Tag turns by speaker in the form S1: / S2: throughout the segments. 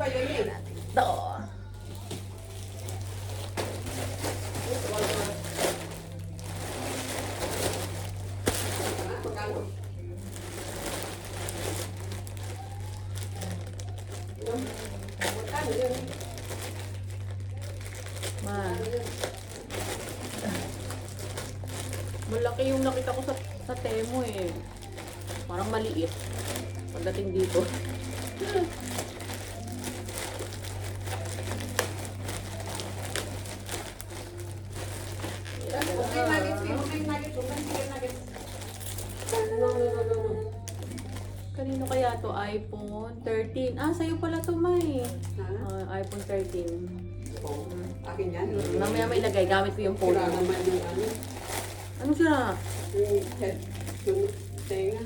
S1: ba yun eh?
S2: Ito.
S1: Magkano? Magkano yun?
S2: Man. Malaki yung nakita ko sa Temo eh. Parang maliit. Pagdating dito.
S1: Huwag kayong nuggets, eh. Huwag kayong nuggets. Huwag kayong chicken nuggets. No.
S2: Kanino kaya to? iPhone 13. Ah, sa'yo pala to, May. iPhone 13.
S1: Oh, akin yan.
S2: Mamaya may lagay. Gamit ko yung phone.
S1: Sira naman yung ano.
S2: Ano sila?
S1: Yung head. Yung tenga.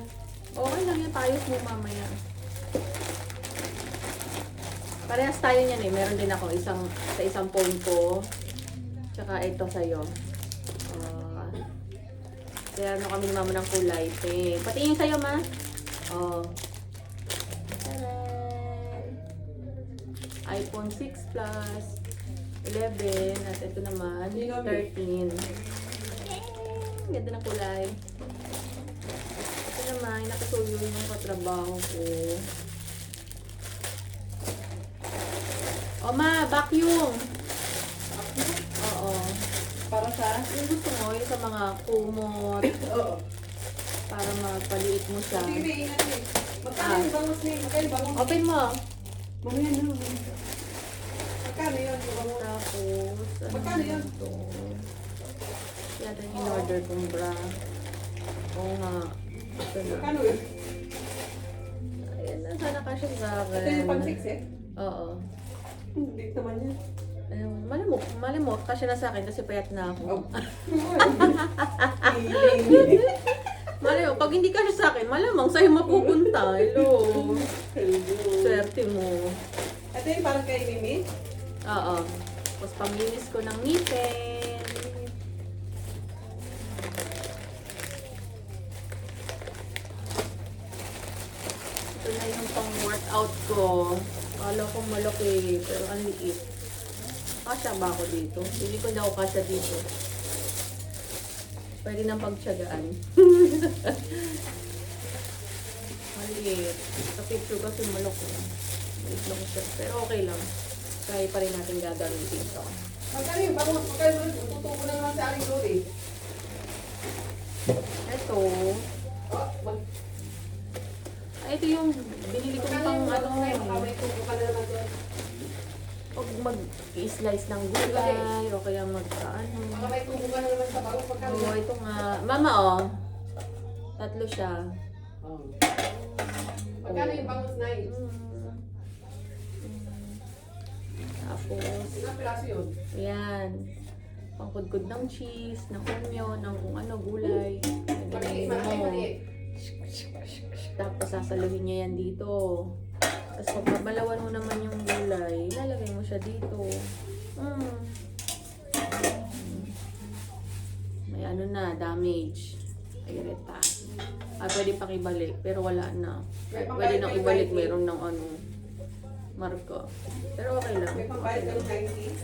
S2: Okay lang yan. Tayos mo mamaya. Parehas tayo niyan eh. Meron din ako sa isang phone ko. Tsaka ito sa'yo. Kaya ano kami ni mama ng kulay pink. Pati yung sa'yo, ma. Oh. Taran! iPhone 6 Plus. 11. At ito naman, 13. Ganda ng kulay. Ito naman, nakasuyo yung katrabaho ko. O ma, vacuum! Oo.
S1: Para sa?
S2: Yung gusto mo, yung sa mga kumot,
S1: Oo.
S2: para mapaliit mo siya.
S1: Sige, ingat eh. Magkano yung bangus niya? Magkano yung bangus?
S2: Open mo!
S1: Mamaya na. Magkano yun yung bangus?
S2: Tapos,
S1: Magkano yun?
S2: ito? Yata yung in-order kong bra. Oo nga. Ito na.
S1: Magkano yun?
S2: Ayan na, sana kasya sa akin.
S1: Ito yung pang 6 eh?
S2: Oo.
S1: Hindi naman yan.
S2: Malimot, kasya na sa akin kasi payat na ako.
S1: Oh.
S2: Malimot, pag hindi kasya sa akin, malamang sa'yo mapupunta. Hello. Swerte mo.
S1: Ito yung parang kay Mimi?
S2: Oo. Tapos panglinis ko ng ngipin. Ito na yung pang workout ko. Kala ko malaki, pero ang liit. Kasya ba ako dito? Hindi ko na ako kasya dito. Pwede nang pagtsagaan. Maliit. Sa picture kasi malaki. Maliit lang siya. Pero okay lang. Try pa rin natin gagawin dito.
S1: Magkano yung bangus? Magkano yun? Tutuko na naman sa aking lori.
S2: Ito.
S1: Oh,
S2: Ay, ito yung binili ko pang ano.
S1: May tubo ka na naman doon.
S2: Pag mag-slice ng gulay o kaya magkaano.
S1: Baka may tubo ka na naman sa bangus. Magkano
S2: Oo,
S1: yun?
S2: ito nga. Mama, oh. Tatlo siya.
S1: Oh. Magkano yung bangus na yun?
S2: Tapos,
S1: Ilang piraso yun?
S2: ayan. Pangkudkod ng cheese, ng onion, ng kung ano, gulay.
S1: Maliit,
S2: Ganyan mo.
S1: maliit.
S2: Tapos sasaluhin niya yan dito. Tapos pag mabalawan mo naman yung gulay, lalagay mo siya dito. May ano na, damage. Ay, reta. Pwede pang ibalik, pero wala na. Pwede nang ibalik, meron ng ano, marko. Pero okay lang.
S1: May pambayad ka ng 90?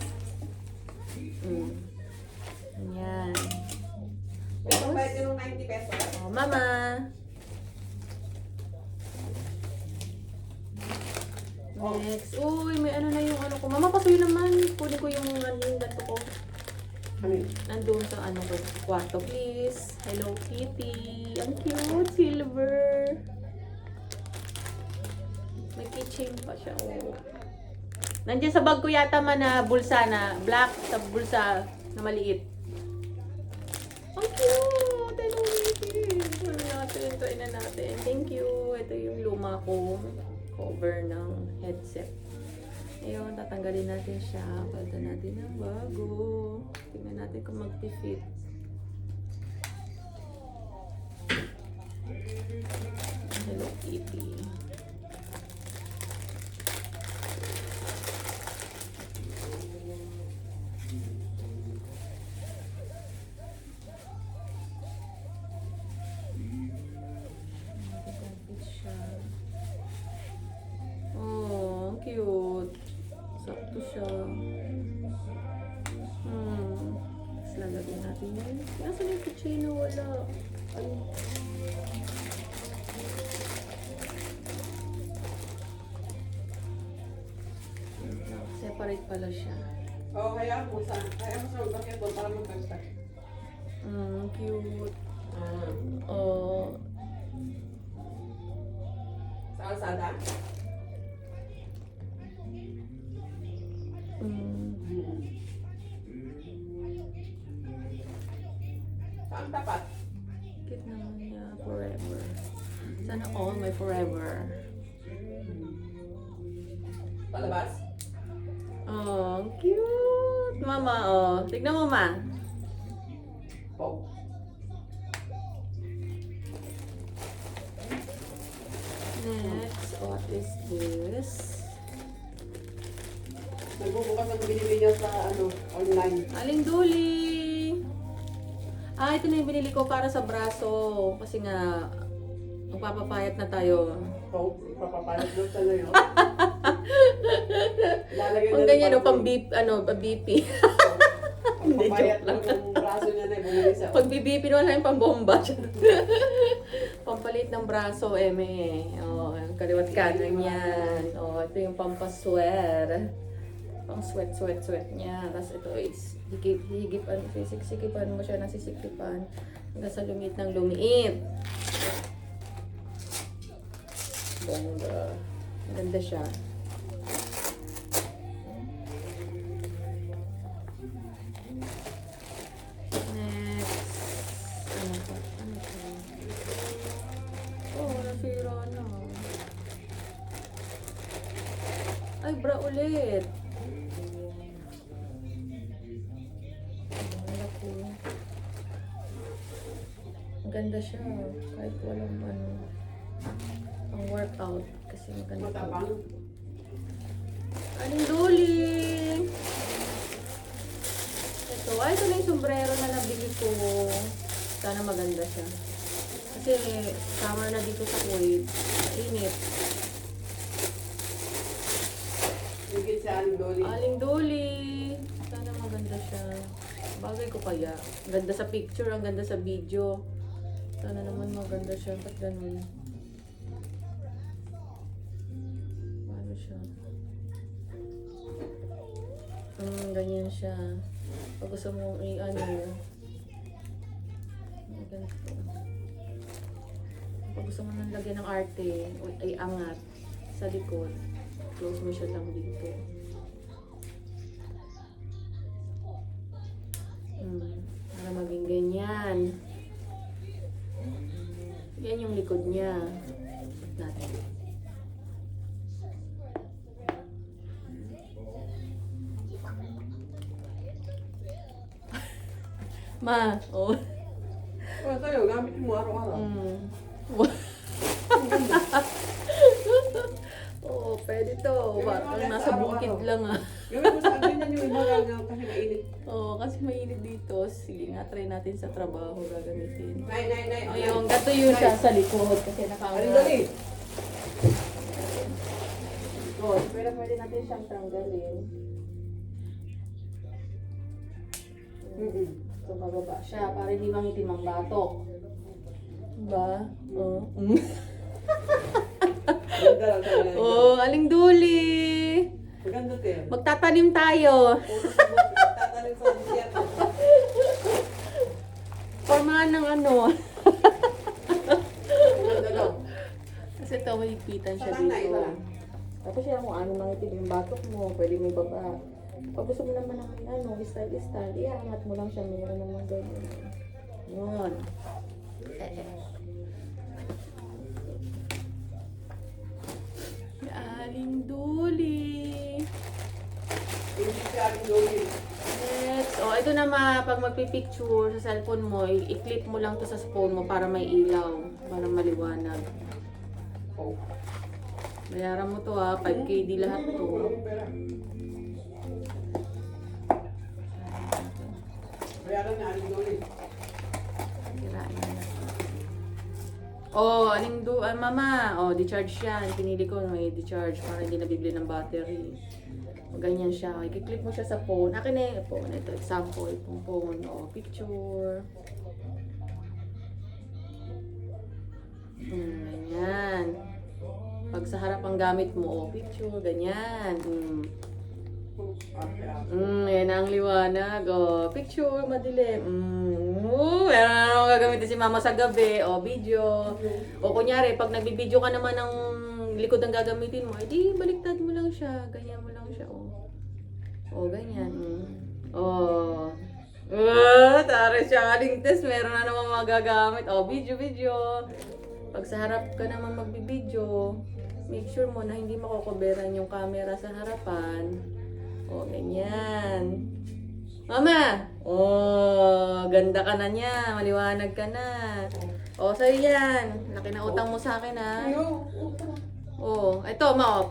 S2: Ayan.
S1: May pambayad ka ng 90 pesos?
S2: Oh, mama! Next. Uy, may ano na yung ano ko. Mama, pasuyo naman. Kunin ko yung ganito ko.
S1: Ano yun?
S2: Nandun sa ano ko. Kwarto, please. Hello Kitty. Ang cute. Silver. May keychain pa siya. Oh. Nandiyan sa bag ko yata man na bulsa na black sa bulsa na maliit. Ang cute. Hello Kitty. Ano natin? Try na natin. Thank you. Ito yung luma kong cover ng headset. Ayun, tatanggalin natin siya. Palitan natin ng bago. Tingnan natin kung mag-fit. Hello Kitty. Oh, ang cute. separate pala siya.
S1: Oo, kaya mo sa basketball para magkasta.
S2: Cute.
S1: Ah,
S2: Oh,
S1: sa kalsada? Saan tapat?
S2: cute naman niya. Forever. Sana all may forever.
S1: Palabas?
S2: Oh, cute. Mama, oh. Tignan mo, ma.
S1: Po.
S2: Next, what is this?
S1: Nagbubukas ang binili niya sa online.
S2: Aling Duli! Ito na yung binili ko para sa braso. Kasi nga, magpapapayat na tayo.
S1: Po, papapalit doon sa ngayon. Lalagyan
S2: Kung ganyan, no, pang BP, BP. Hindi,
S1: Papayat
S2: joke lang.
S1: yung braso niya na bumili sa
S2: Pag BP, wala yung pambomba. Pampalit ng braso, eme. Kaliwat kanan yan. Ito yung pampaswear. Pang sweat niya. Tapos ito is higipan, sisikipan mo siya ng sisikipan. Hanggang sa lumiit ng lumiit. Bongga. Maganda siya. Next. Ano pa? Ano pa? Nasira na. Ay, bra ulit. Maganda siya. Kahit walang pang workout. Kasi maganda.
S1: matapang.
S2: Aling Duli! Ito na yung sombrero na nabili ko. Sana maganda siya. Kasi summer na dito sa Kuwait. Init.
S1: Higit sa Aling Doli.
S2: Aling Duli! Sana maganda siya. Bagay ko kaya. Ang ganda sa picture, ang ganda sa video. Sana naman maganda siya. Ba't ganun? Paano siya? Ganyan siya. Pag gusto mo ganito. Pag gusto mo nang lagyan ng arte, ay angat sa likod. Close mo siya lang dito. Para maging ganyan. Yan yung likod niya. Natin. Ma, oh.
S1: Sa'yo, gamit mo araw-araw.
S2: Oo, pwede to. Parang nasa bukid lang
S1: Gawin mo sa akin yan yung iba lang kasi mainit.
S2: Oo, kasi mainit dito. Sige nga, try natin sa trabaho gagamitin.
S1: Nay.
S2: Ayun, gato yun siya sa likod kasi
S1: Aling
S2: nakaangat.
S1: Doli.
S2: Pero pwede natin siyang tanggalin. So, bababa siya para hindi mangitim ang batok. Diba? Oo.
S1: Ganda lang sa mga.
S2: Oh, Aling Duli!
S1: Maganda din.
S2: Magtatanim tayo.
S1: Puro sa buti. Tatanim sa desierto.
S2: Formahan ng
S1: Maganda lang.
S2: Kasi ito, mahigpitan siya
S1: Sa tanay,
S2: dito.
S1: wala.
S2: Tapos siya kung ano mangitim yung batok mo, pwede mo ibaba. Pag gusto mo naman ng style, iangat mo lang siya, mayroon naman ganyan. Yun. Aling Duli.
S1: Hindi si Aling Doli.
S2: Next. Ito na pag magpipicture sa cellphone mo, i-clip mo lang to sa phone mo para may ilaw, para maliwanag.
S1: Oh.
S2: Bayaran mo to 5K di lahat to.
S1: Pera. Bayaran na Aling Doli.
S2: Sirain na. Mama, di-charge yan. Pinili ko may di-charge para hindi nabibili ng battery. Ganyan siya. I-click mo siya sa phone. Akin na yung phone. Ito, example. Phone. Picture. Ganyan. Pag sa harap ang gamit mo, picture. Ganyan. Yan ang liwanag. Oh, picture, madilim. Meron na naman gagamitin si mama sa gabi. O, video. O, kunyari, pag nagbibideo ka naman ng likod ang gagamitin mo, edi baliktad mo lang siya. Ganyan mo lang siya. O, ganyan. O. Tara siya. Aling test, meron na naman magagamit. O, video. Pag sa harap ka naman magbibideo, make sure mo na hindi makokoberan yung camera sa harapan. O, ganyan. Mama! Oh, ganda ka na niya. Maliwanag ka na. O, sa'yo yan. Laki na utang mo sa akin, ha? Oh, ito,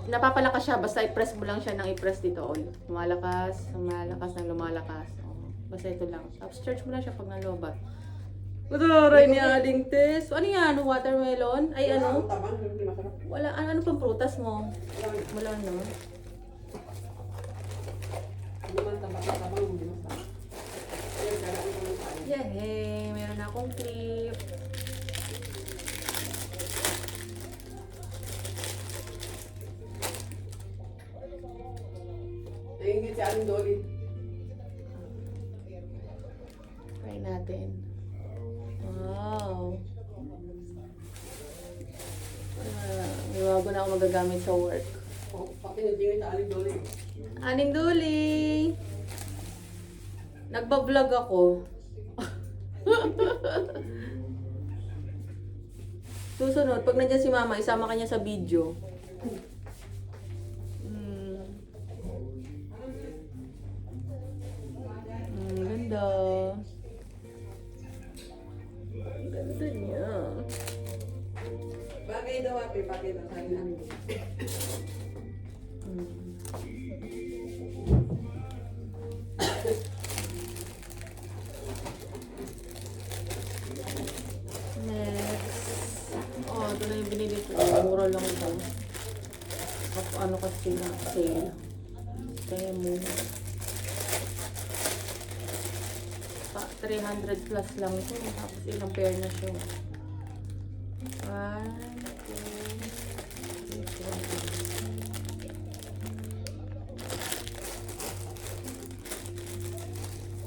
S2: napapalakas siya. Basta i-press mo lang siya ng i-press dito. Oh, lumalakas, lumalakas. Oh, basta ito lang. Tapos charge mo lang siya pag nalobat. Mataray ni Aling Tess. Ano yan? Watermelon? Ay, ano? Wala. Ano pang prutas mo? Wala, no? Yay! Meron na akong clip.
S1: Naingit si Aling Dolly.
S2: Try natin. Wow! May bago na ako magagamit sa work.
S1: Pati nagingit si Aling Dolly.
S2: Aning Duli! Nagbablog ako. Susunod, pag nandiyan si mama, isama ka niya sa video. Ganda. Ganda niya.
S1: Bagay daw ate, bagay daw sa Aling Dolly. Ito na yung binili ko. Mura lang ito. Ano kasi na sale. Kaya muna. 300 plus lang ito. Tapos ilang pair na siya. 1, 2, 3,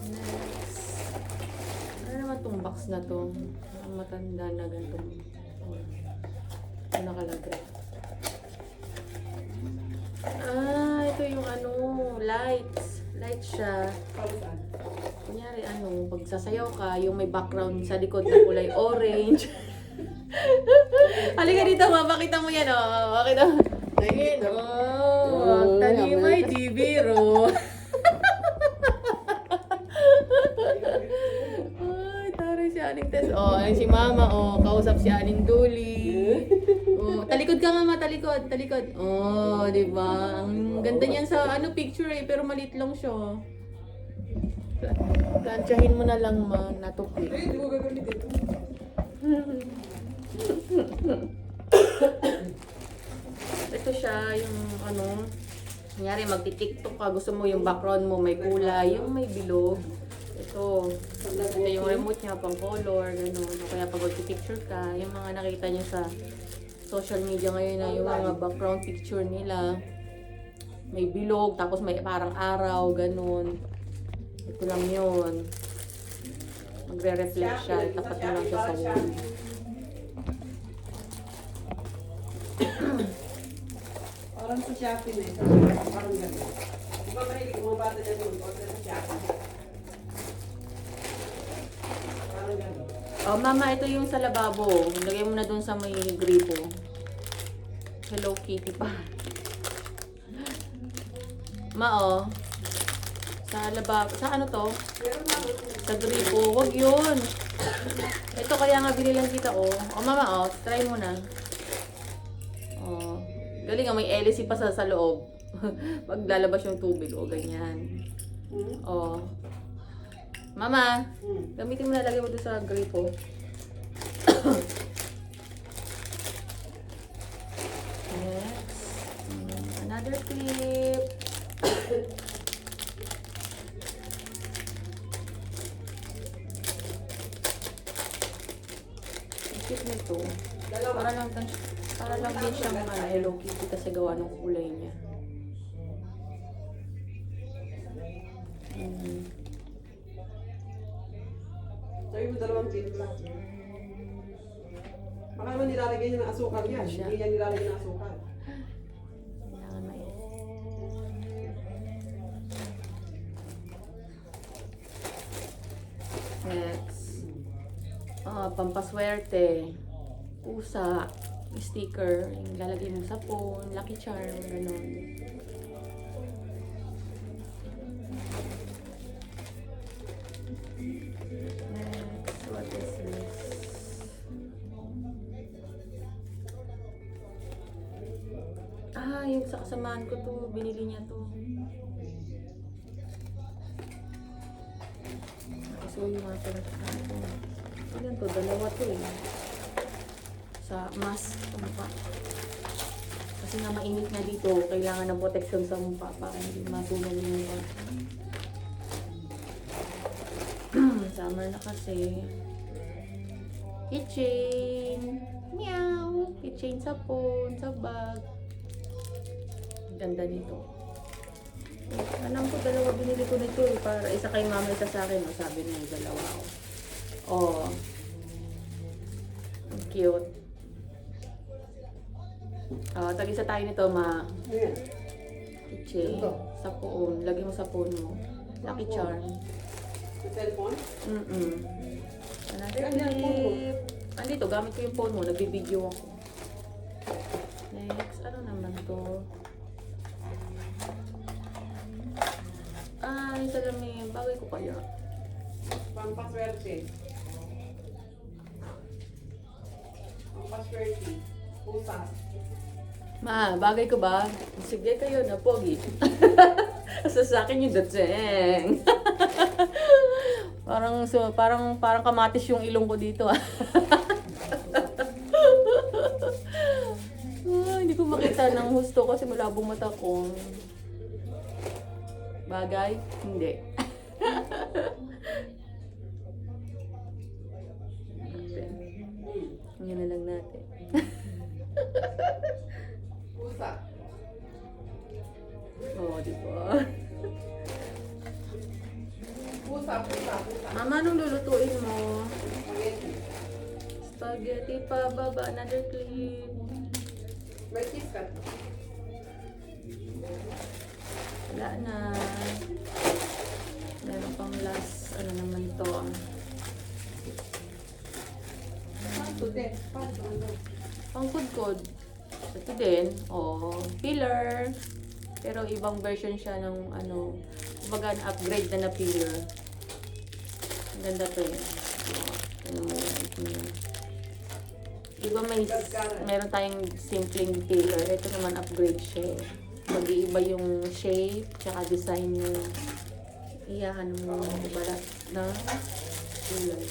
S1: 4. Next. Ano naman itong box na to? Ang matanda na ganito. Ano nakalagay? Ito yung ano, lights. Lights siya. Kunyari pag sasayaw ka, yung may background sa likod na kulay orange. Halika dito, mapakita mo yan, oh. Pakita mo. Ayun, oh. Talimay, di biro. Ay, taray si Aling Tess. Oh, ayun si Mama, oh. Kausap si Aling Duli. Oh, talikod ka mama, talikod. Oh, di ba? Ang ganda niyan sa picture pero maliit lang siya. Plansyahin mo na lang natupi. Hindi ko gagamitin.
S2: Ito siya yung kunyari magti-tiktok ka, gusto mo yung background mo may kulay, yung may bilog. Ito yung remote niya pang color, gano'n. Kaya pag magti-picture ka, yung mga nakita niyo sa social media ngayon na yung mga background picture nila may bilog, tapos may parang araw, ganun. Ito lang yun. Magre-reflect siya, tapat mo lang siya sa wall.
S1: Parang sa Shopee na ito. Parang gano'n. Di ba mahilig mga bata dyan yung order sa Shopee? Parang gano'n.
S2: Oh, mama, ito yung sa lababo. Lagay mo na dun sa may gripo. Hello Kitty pa. Oh. Sa lababo. Sa ano to? Sa gripo. Wag yun. Ito kaya nga binilang kita, oh. Oh, mama, oh. Try mo na. Oh. Galing nga, may LC pa sa loob. Maglalabas yung tubig, oh. Ganyan. Oh. Mama, gamitin mo na, lagay mo doon sa gripo. Next. Another clip. Cute nito. Para lang din siyang Hello Kitty kasi gawa ng kulay niya.
S3: Sabi mo dalawang timpla. Baka naman nilalagay niya ng asukal yan.
S1: Siya.
S3: Hindi yan nilalagay ng asukal.
S1: Kailangan na yun. Next. Pampaswerte. Pusa. Sticker. Yung lalagay mo sa phone. Lucky charm. Ganun. Next. What is this? Yung sa kasamahan ko to. Binili niya to. So, yung mga pinagkakaan ko. Ilan to? Dalawa to eh. Sa mask. Mukha. Kasi nga mainit na dito. Kailangan ng protection sa mukha para hindi masunog yung mukha. Summer na kasi. Keychain. Meow. Keychain sa phone, sa bag. Ganda nito. Alam ko, dalawa binili ko nito eh. Para isa kay mama, isa sa akin. Sabi niya yung dalawa. Oh. Ang cute. Tag-isa tayo nito, ma.
S3: Ayan.
S1: Keychain.
S3: Ito.
S1: Sa phone. Lagay mo sa phone mo. Lucky charm.
S3: Sa cellphone?
S1: Another
S3: Ayan, yan, phone mo.
S1: clip. Andito, gamit ko yung phone mo. Nagbibideo ako. Next, ano naman to? Yung salamin. Bagay ko kaya.
S3: Pampaswerte. Pampaswerte. Pusa.
S1: Ma, bagay ko ba? Sige kayo na, pogi. Sa akin yung datseng. parang kamatis yung ilong ko dito. Hindi ko makita ng husto kasi malabong mata ko. Bagay? Hindi. Ngayon na lang natin.
S3: Pusa.
S1: Oo, di ba?
S3: Pusa.
S1: Mama, anong lulutuin mo?
S3: Spaghetti.
S1: Spaghetti pa, baba, another clip.
S3: May kiss cut.
S1: Wala na. Meron pang last, ano naman to.
S3: Pato din. Pato.
S1: Pangkudkod. Ito din, filler. Pero ibang version siya ng ano, kumbaga upgrade na filler. Ang ganda to yun. Ano mo yan. Di ba meron tayong simpleng filler. Ito naman upgrade siya. Mag-iiba yung shape, tsaka design niya. Iyahan mo balat na kulay.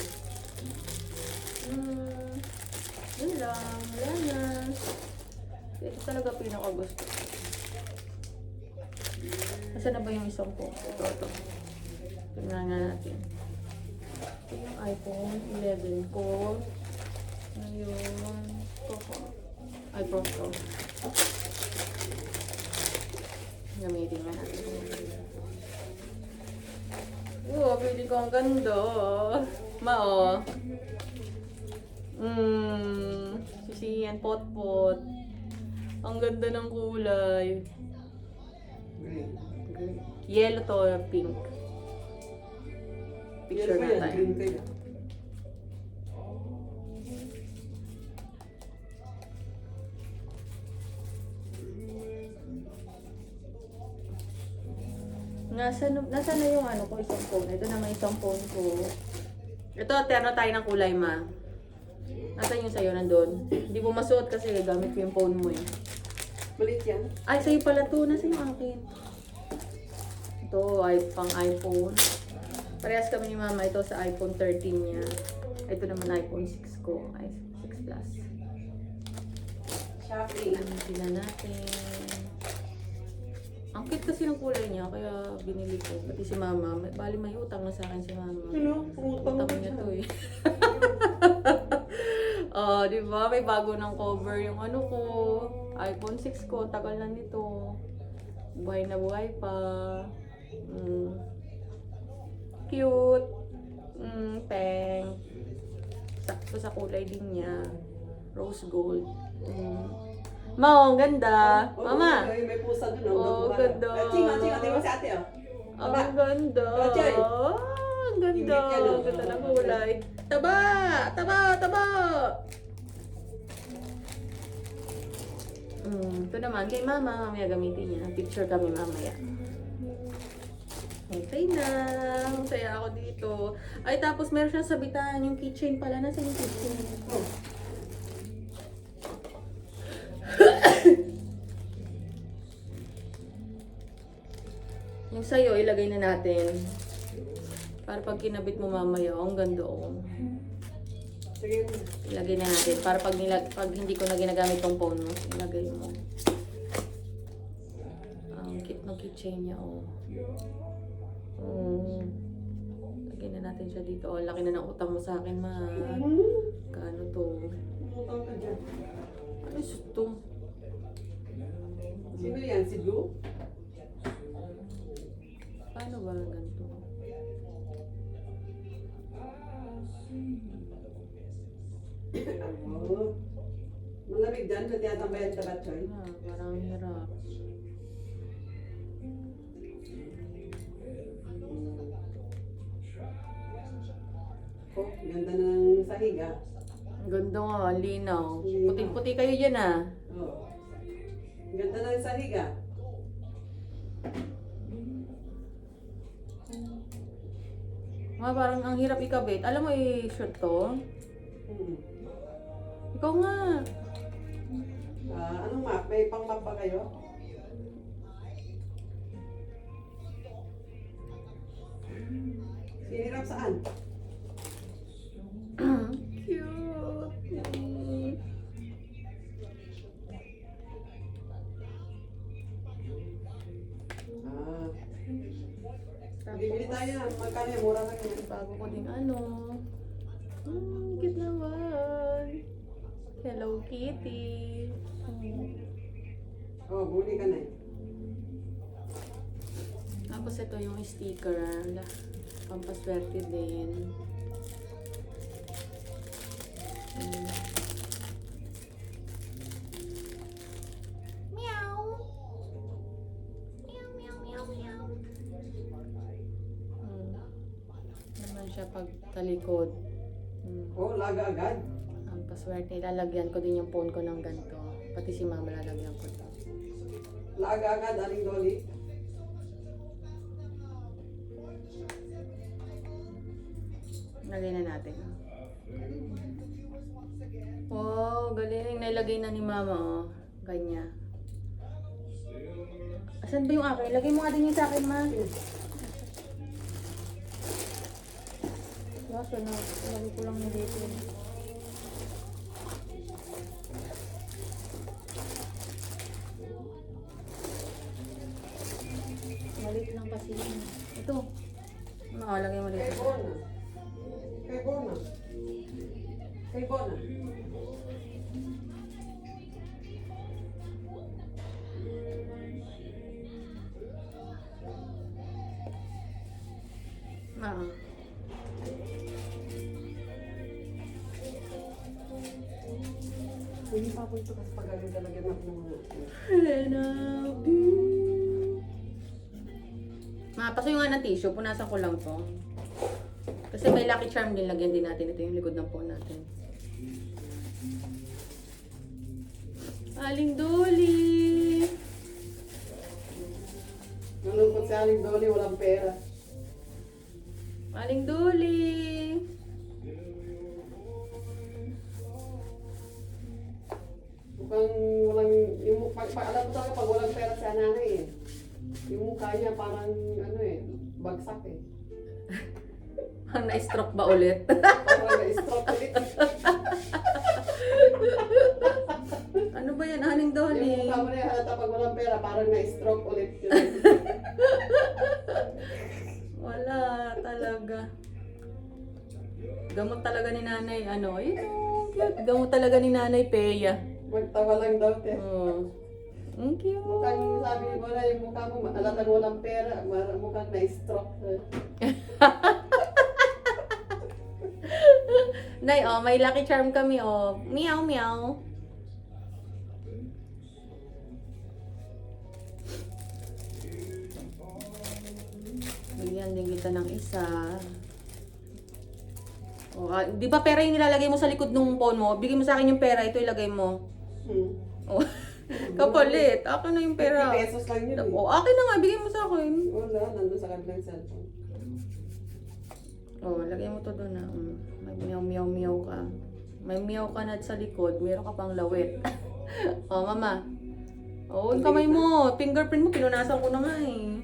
S1: Yun lang. Wala na. Ito talaga pinakagusto ko. Nasaan na ba yung isang po? Ito. Tingnan nga natin. Ito yung iPhone 11 ko. Ngayon. Ito ko. iPhone Pro. Gamitin nga natin. Pwede ko ang ganda. Mao. Sisiyan, pot-pot. Ang ganda ng kulay.
S3: Green.
S1: Yellow to pink. Picture na tayo.
S3: Green kayo.
S1: Nasaan na yung ano ko, isang phone. Ito naman isang phone ko. Ito, terno tayo ng kulay, ma. Nasaan yung sa'yo nandun? Hindi mo masuot kasi gamit ko yung phone mo eh.
S3: Malit yan.
S1: Ay, sa'yo pala to. Nasaan yung akin? Ito, pang iPhone. Parehas kami ni mama. Ito sa iPhone 13 niya. Ito naman iPhone 6 ko. Ay, 6 Plus.
S3: Shopping.
S1: Ano sila natin? Ang cute kasi ng kulay niya, kaya binili ko. Pati si mama, bali may utang na sa akin si mama.
S3: Ano? Putang
S1: Utang niya to eh. Di ba? May bago ng cover yung ano ko. iPhone 6 ko, tagal na nito. Buhay na buhay pa.
S2: cute. Pink. Sakto sa kulay din niya. Rose gold. Ma, ang ganda.
S3: Oh,
S2: Mama.
S3: may pusa dun.
S2: Oh, ganda.
S3: Chinga, tingnan si ate, oh.
S2: Ang ganda.
S3: Rachel.
S2: Ang ganda.
S3: Ingit yan, oh.
S2: Ang ganda ng kulay. Taba! Taba! Taba! Ito naman kay mama. Mamaya gamitin niya. Picture kami mamaya. Okay na. Masaya ako dito. Ay, tapos meron siyang sabitan. Yung keychain pala. Nasaan yung keychain?
S3: Oh.
S2: Yung sa'yo, ilagay na natin. Para pag kinabit mo mamaya, ang ganda oh.
S3: Sige mo.
S2: Ilagay na natin. Para pag hindi ko na ginagamit tong phone mo, ilagay mo. Ang cute ng keychain niya oh. Lagay na natin siya dito. Oh, laki na ng utang mo sa akin, ma. Kaano to?
S3: Utang ka dyan.
S2: Ano ito?
S3: Sino yan? Si Blue?
S2: Paano ba ganito?
S3: Oh. Malamig dyan. Sa tinatambayan sa batchoy.
S2: Parang hirap.
S3: Oh, ganda ng sahig, ah.
S2: Ang ganda nga, ang linaw. Puti-puti kayo dyan ah.
S3: Oh. Ganda ng sahig, ah.
S2: Parang ang hirap ikabit. Alam mo i-shoot to? Ikaw nga.
S3: Anong map? May pang map ba kayo? Sinirap saan?
S2: Cute.
S3: Bibili tayo na. Magkano yung mura lang yan?
S2: Bago ko din ano. Cute naman. Hello Kitty.
S3: Oh, buli ka na eh.
S2: Tapos ito yung sticker. Pampaswerte din. Meow. Meow, meow, meow, meow. Naman siya pag talikod.
S3: Oh, laga agad.
S2: Ang paswerte, lalagyan ko din yung phone ko ng ganito. Pati si mama lalagyan ko to.
S3: Laga agad, Aling Dolly.
S2: Lagay na natin. Wow, galing. Nailagay na ni mama, oh. Ganyan. Asan ba yung akin? Lagay mo nga din yung sa akin, ma. Wasa na. Lagay ko lang na dito. Malit lang kasi yun. Ito. Lagay mo
S3: Kay
S2: dito.
S3: Bona. Kay Bona. Kay Bona. Hindi pa po ito kasi pagaling talaga ng mga...
S2: Paso yung nga ng tissue, punasan ko lang to. Kasi may Lucky Charm din, lagyan din natin. Ito yung likod ng phone natin. Aling Dolly!
S3: Nalungkot si Aling Dolly, walang pera.
S2: Aling Dolly!
S3: Mukhang walang... Yung, alam mo talaga pag walang pera si nanay eh. Yung mukha niya parang ano eh, bagsak eh.
S2: Ang na-stroke ba ulit?
S3: Parang na-stroke ulit.
S2: Ano ba yan, Aling Dolly?
S3: Yung mukha mo na halata pag walang pera, parang na-stroke ulit yun.
S2: Wala talaga. Gamot talaga ni nanay, ano, yun, cute. Gamot talaga ni nanay, Peya.
S3: Magtawa lang daw te.
S2: Oh. Ang cute.
S3: Mukhang sabi mo na yung mukha mo, halatang walang pera, mukhang na-stroke.
S2: Nay, oh, may lucky charm kami, oh. Meow, meow. Bigyan din kita ng isa. Oh, di ba pera yung nilalagay mo sa likod ng phone mo? Bigyan mo sa akin yung pera, ito ilagay mo. Oh, kapalit. Akin na yung pera.
S3: 50 pesos lang yun eh.
S2: Oh, akin na nga, bigyan mo sa akin.
S3: Wala, nandun sa kabilang cellphone.
S2: Oh, lagay mo to doon na. May meow ka. May meow ka na sa likod, meron ka pang lawit. Oh, mama. Oh, yung kamay mo, fingerprint mo, pinunasan ko na nga eh.